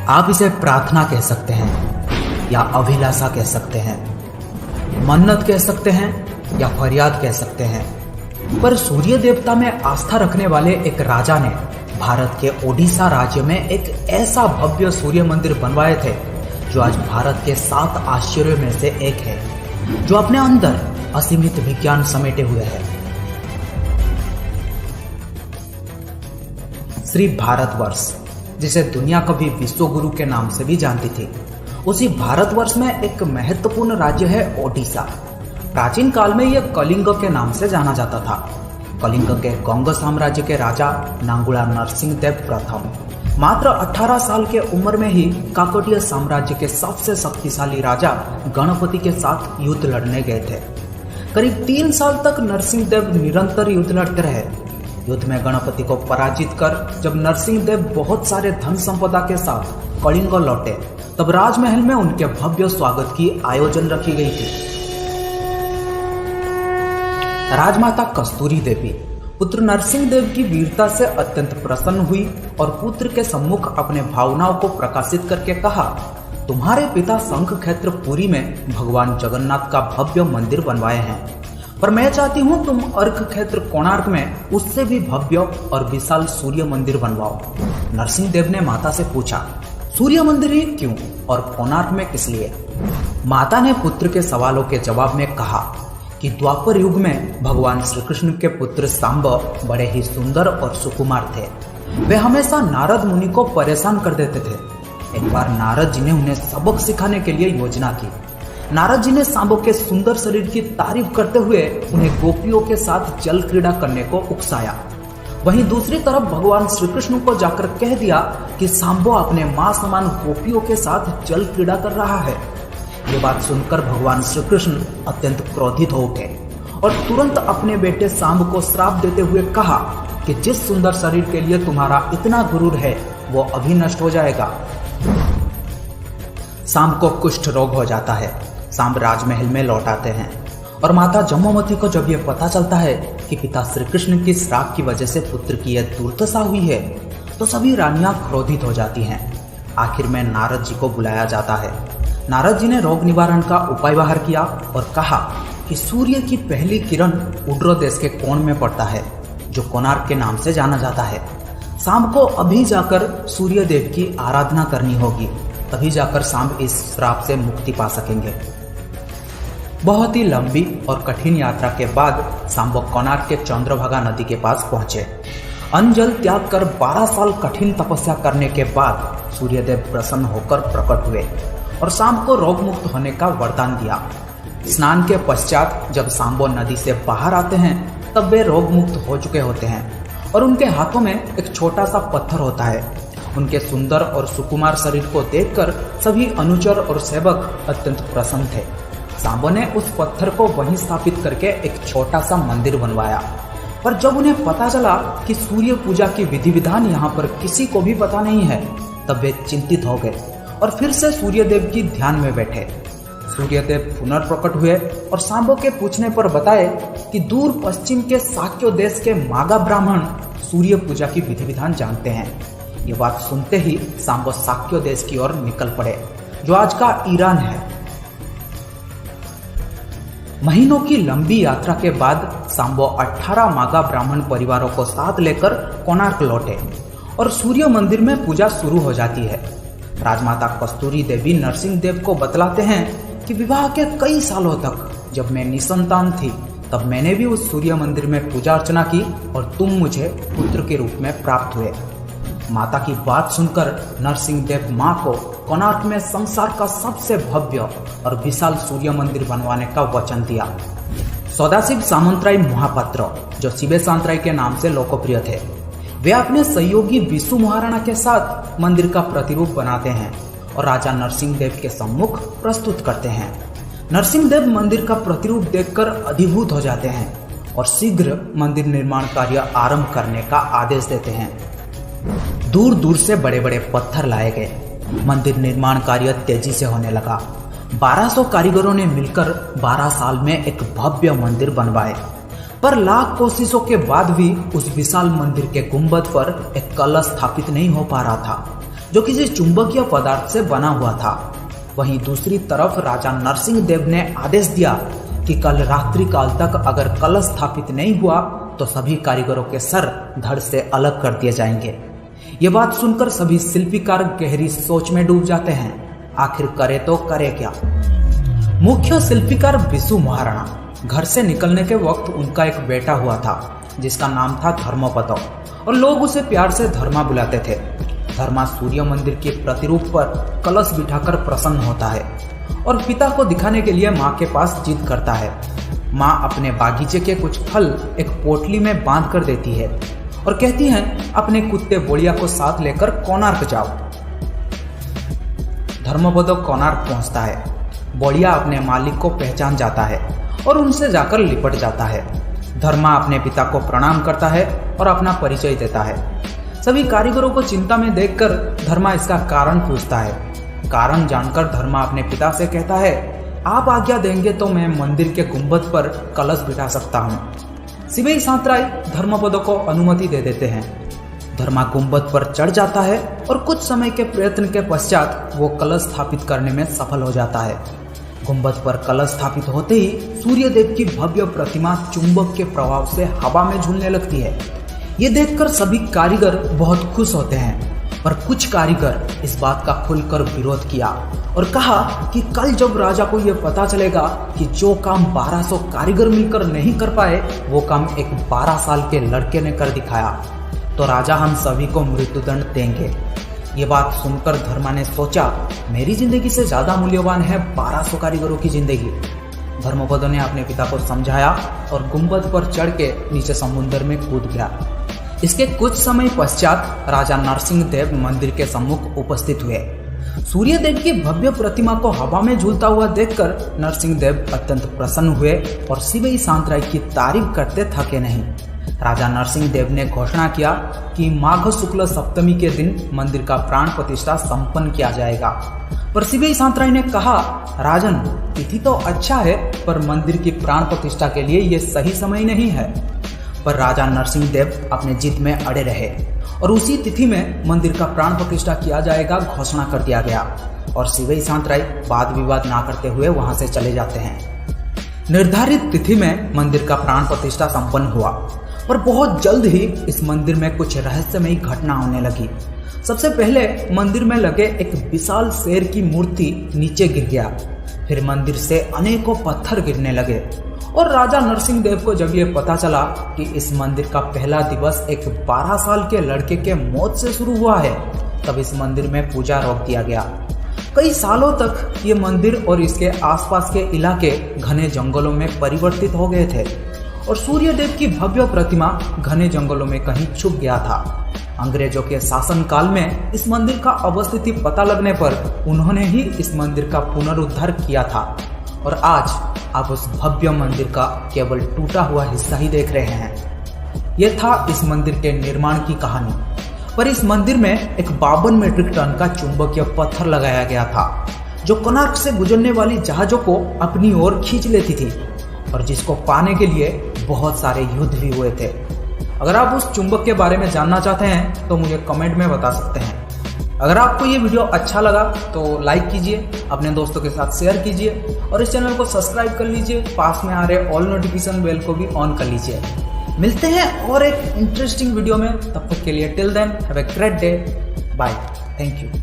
आप इसे प्रार्थना कह सकते हैं या अभिलाषा कह सकते हैं, मन्नत कह सकते हैं या फरियाद कह सकते हैं। पर सूर्य देवता में आस्था रखने वाले एक राजा ने भारत के ओडिशा राज्य में एक ऐसा भव्य सूर्य मंदिर बनवाए थे जो आज भारत के 7 आश्चर्यों में से एक है, जो अपने अंदर असीमित विज्ञान समेटे हुए है। श्री भारतवर्ष, जिसे दुनिया कभी विश्व गुरु के नाम से भी जानती थी, उसी भारतवर्ष में एक महत्वपूर्ण राज्य है ओडिशा। प्राचीन काल में यह कलिंग के नाम से जाना जाता था। कलिंग के गंग साम्राज्य के राजा नांगुला नरसिंह देव प्रथम मात्र 18 साल के उम्र में ही काकतीय साम्राज्य के सबसे शक्तिशाली राजा गणपति के साथ युद्ध लड़ने गए थे। करीब 3 साल तक नरसिंह देव निरंतर युद्ध लड़ते रहे। युद्ध में गणपति को पराजित कर जब नरसिंह देव बहुत सारे धन संपदा के साथ कलिंग लौटे, तब राजमहल में उनके भव्य स्वागत की आयोजन रखी गई थी। राजमाता कस्तूरी देवी पुत्र नरसिंह देव की वीरता से अत्यंत प्रसन्न हुई और पुत्र के सम्मुख अपने भावनाओं को प्रकाशित करके कहा, तुम्हारे पिता शंख क्षेत्र पुरी में भगवान जगन्नाथ का भव्य मंदिर बनवाए हैं, पर मैं चाहती हूँ तुम अर्क क्षेत्र कोणार्क में उससे भी भव्य और विशाल सूर्य मंदिर बनवाओ। नरसिंह देव ने माता से पूछा, सूर्य मंदिर ही क्यों और कोणार्क में किस लिए? माता ने पुत्र के सवालों के जवाब में कहा कि द्वापर युग में भगवान श्री कृष्ण के पुत्र सांब बड़े ही सुंदर और सुकुमार थे। वे हमेशा नारद मुनि को परेशान कर देते थे। एक बार नारद जी ने उन्हें सबक सिखाने के लिए योजना की। नारद जी ने सांबों के सुंदर शरीर की तारीफ करते हुए उन्हें गोपियों के साथ जल क्रीड़ा करने को उकसाया। वहीं दूसरी तरफ भगवान श्री कृष्ण को जाकर कह दिया कि सांबो अपने मां समान गोपियों के साथ जल क्रीड़ा कर रहा है। ये बात सुनकर भगवान श्री कृष्ण अत्यंत क्रोधित हो उठे और तुरंत अपने बेटे सांब को श्राप देते हुए कहा कि जिस सुंदर शरीर के लिए तुम्हारा इतना गुरूर है वो अभी नष्ट हो जाएगा। सांब को कुष्ठ रोग हो जाता है। सांब राजमहल में लौट आते हैं और माता जम्बूवती को जब यह पता चलता है कि पिता श्री कृष्ण की श्राप की वजह से पुत्र की यह दुर्दशा हुई है, तो सभी रानियां क्रोधित हो जाती हैं। आखिर में नारद जी को बुलाया जाता है। नारद जी ने रोग निवारण का उपाय बाहर किया और कहा कि सूर्य की पहली किरण उड्र देश के कोण में पड़ता है, जो कोणार्क के नाम से जाना जाता है। सांब को अभी जाकर सूर्य देव की आराधना करनी होगी, तभी जाकर सांब इस श्राप से मुक्ति पा सकेंगे। बहुत ही लंबी और कठिन यात्रा के बाद सांब कोणार्क के चंद्रभागा नदी के पास पहुंचे। अन्न जल त्याग कर 12 साल कठिन तपस्या करने के बाद सूर्यदेव प्रसन्न होकर प्रकट हुए और सांब को रोग मुक्त होने का वरदान दिया। स्नान के पश्चात जब सांबो नदी से बाहर आते हैं, तब वे रोग मुक्त हो चुके होते हैं और उनके हाथों में एक छोटा सा पत्थर होता है। उनके सुंदर और सुकुमार शरीर को देखकर सभी अनुचर और सेवक अत्यंत प्रसन्न थे। सांबो ने उस पत्थर को वहीं स्थापित करके एक छोटा सा मंदिर बनवाया। पर जब उन्हें पता चला कि सूर्य पूजा की विधि विधान यहाँ पर किसी को भी पता नहीं है, तब वे चिंतित हो गए और फिर से सूर्यदेव की ध्यान में बैठे। सूर्यदेव पुनर्प्रकट हुए और सांबो के पूछने पर बताए कि दूर पश्चिम के शाक्य देश के मागा ब्राह्मण सूर्य पूजा की विधि विधान जानते हैं। ये बात सुनते ही सांबो शाक्य देश की ओर निकल पड़े, जो आज का ईरान है। महीनों की लंबी यात्रा के बाद सांबो 18 मागा ब्राह्मण परिवारों को साथ लेकर कोणार्क लौटे और सूर्य मंदिर में पूजा शुरू हो जाती है। राजमाता कस्तूरी देवी नरसिंह देव को बतलाते हैं कि विवाह के कई सालों तक जब मैं निसंतान थी, तब मैंने भी उस सूर्य मंदिर में पूजा अर्चना की और तुम मुझे पुत्र के रूप में प्राप्त हुए। माता की बात सुनकर नरसिंह देव मां को कोणार्क में संसार का सबसे भव्य और विशाल सूर्य मंदिर बनवाने का वचन दिया। सदाशिव सामंतराय महापात्र, जो शिवे सांतराय के नाम से लोकप्रिय थे, वे अपने सहयोगी विशु महाराणा के साथ मंदिर का प्रतिरूप बनाते हैं और राजा नरसिंह देव के सम्मुख प्रस्तुत करते हैं। नरसिंह देव मंदिर का प्रतिरूप देखकर अभिभूत हो जाते हैं और शीघ्र मंदिर निर्माण कार्य आरंभ करने का आदेश देते हैं। दूर दूर से बड़े बड़े पत्थर लाए गए। मंदिर निर्माण कार्य तेजी से होने लगा। 1200 कारीगरों ने मिलकर 12 साल में एक भव्य मंदिर बनवाए। पर लाख कोशिशों के बाद भी उस विशाल मंदिर के गुंबद पर एक कलश स्थापित नहीं हो पा रहा था, जो किसी चुंबकीय पदार्थ से बना हुआ था। वहीं दूसरी तरफ राजा नरसिंह देव ने आदेश दिया कि कल रात्रि काल तक अगर कलश स्थापित नहीं हुआ तो सभी कारीगरों के सर धड़ से अलग कर दिए जाएंगे। ये बात सुनकर सभी शिल्पीकार गहरी सोच में डूब जाते हैं। आखिर करे तो करे क्या। मुख्य शिल्पीकार बिशु महाराणा घर से निकलने के वक्त उनका एक बेटा हुआ था जिसका नाम था धर्मपद, और लोग उसे प्यार से धर्मा बुलाते थे। धर्मा सूर्य मंदिर के प्रतिरूप पर कलश बिठाकर प्रसन्न होता है और पिता को दिखाने के लिए माँ के पास जिद करता है। माँ अपने बागीचे के कुछ फल एक पोटली में बांध कर देती है और कहती है अपने कुत्ते बोड़िया को साथ लेकर कोणार्क जाओ। धर्मपद कोणार्क पहुंचता है। बोड़िया अपने मालिक को पहचान जाता है और उनसे जाकर लिपट जाता है। धर्मा अपने पिता को प्रणाम करता है और अपना परिचय देता है। सभी कारीगरों को चिंता में देखकर धर्मा इसका कारण पूछता है। कारण जानकर धर्मा अपने पिता से कहता है, आप आज्ञा देंगे तो मैं मंदिर के गुंबद पर कलश बिठा सकता हूँ। शिवई सांतराय धर्मपद को अनुमति दे देते हैं। धर्मा गुंबद पर चढ़ जाता है और कुछ समय के प्रयत्न के पश्चात वो कलश स्थापित करने में सफल हो जाता है। गुंबद पर कलश स्थापित होते ही सूर्य देव की भव्य प्रतिमा चुंबक के प्रभाव से हवा में झूलने लगती है। ये देखकर सभी कारीगर बहुत खुश होते हैं, पर कुछ कारीगर इस बात का खुलकर विरोध किया और कहा कि कल जब राजा को यह पता चलेगा कि जो काम 1200 कारीगर मिलकर नहीं कर पाए वो काम एक 12 साल के लड़के ने कर दिखाया, तो राजा हम सभी को मृत्युदंड देंगे। ये बात सुनकर धर्मा ने सोचा, मेरी जिंदगी से ज्यादा मूल्यवान है 1200 कारीगरों की जिंदगी। धर्मपद ने अपने पिता को समझाया और गुंबद पर चढ़ के नीचे समुद्र में कूद गया। इसके कुछ समय पश्चात राजा नरसिंह देव मंदिर के सम्मुख उपस्थित हुए। सूर्य देव की भव्य प्रतिमा को हवा में झूलता हुआ देखकर नरसिंह देव अत्यंत प्रसन्न हुए और शिवई सांतराय की तारीफ करते थके नहीं। राजा नरसिंह देव ने घोषणा किया कि माघ शुक्ल सप्तमी के दिन मंदिर का प्राण प्रतिष्ठा संपन्न किया जाएगा। पर शिवई सांतराय ने कहा, राजन तिथि तो अच्छा है पर मंदिर की प्राण प्रतिष्ठा के लिए ये सही समय नहीं है। पर राजा नरसिंह देव अपने जिद में अड़े रहे और उसी तिथि में मंदिर का प्राण प्रतिष्ठा किया जाएगा घोषणा कर दिया गया और शिवई सांतराय वाद विवाद ना करते हुए वहां से चले जाते हैं। निर्धारित तिथि में मंदिर का प्राण प्रतिष्ठा संपन्न हुआ, पर बहुत जल्द ही इस मंदिर में कुछ रहस्यमयी घटना होने लगी। सबसे पहले मंदिर में लगे एक विशाल शेर की मूर्ति नीचे गिर गया। फिर मंदिर से अनेकों पत्थर गिरने लगे और राजा नरसिंह देव को जब ये पता चला कि इस मंदिर का पहला दिवस एक 12 साल के लड़के के मौत से शुरू हुआ है, तब इस मंदिर में पूजा रोक दिया गया। कई सालों तक ये मंदिर और इसके आसपास के इलाके घने जंगलों में परिवर्तित हो गए थे और सूर्य देव की भव्य प्रतिमा घने जंगलों में कहीं छुप गया था। अंग्रेजों के शासन काल में इस मंदिर का अवस्थिति पता लगने पर उन्होंने ही इस मंदिर का पुनरुद्धार किया था और आज आप उस भव्य मंदिर का केवल टूटा हुआ हिस्सा ही देख रहे हैं। यह था इस मंदिर के निर्माण की कहानी। पर इस मंदिर में एक 52 मीट्रिक टन का चुंबकीय पत्थर लगाया गया था जो कोणार्क से गुजरने वाली जहाजों को अपनी ओर खींच लेती थी और जिसको पाने के लिए बहुत सारे युद्ध भी हुए थे। अगर आप उस चुंबक के बारे में जानना चाहते हैं तो मुझे कमेंट में बता सकते हैं। अगर आपको ये वीडियो अच्छा लगा तो लाइक कीजिए, अपने दोस्तों के साथ शेयर कीजिए और इस चैनल को सब्सक्राइब कर लीजिए। पास में आ रहे ऑल नोटिफिकेशन बेल को भी ऑन कर लीजिए। मिलते हैं और एक इंटरेस्टिंग वीडियो में, तब तक के लिए till then have a great day, bye, thank you.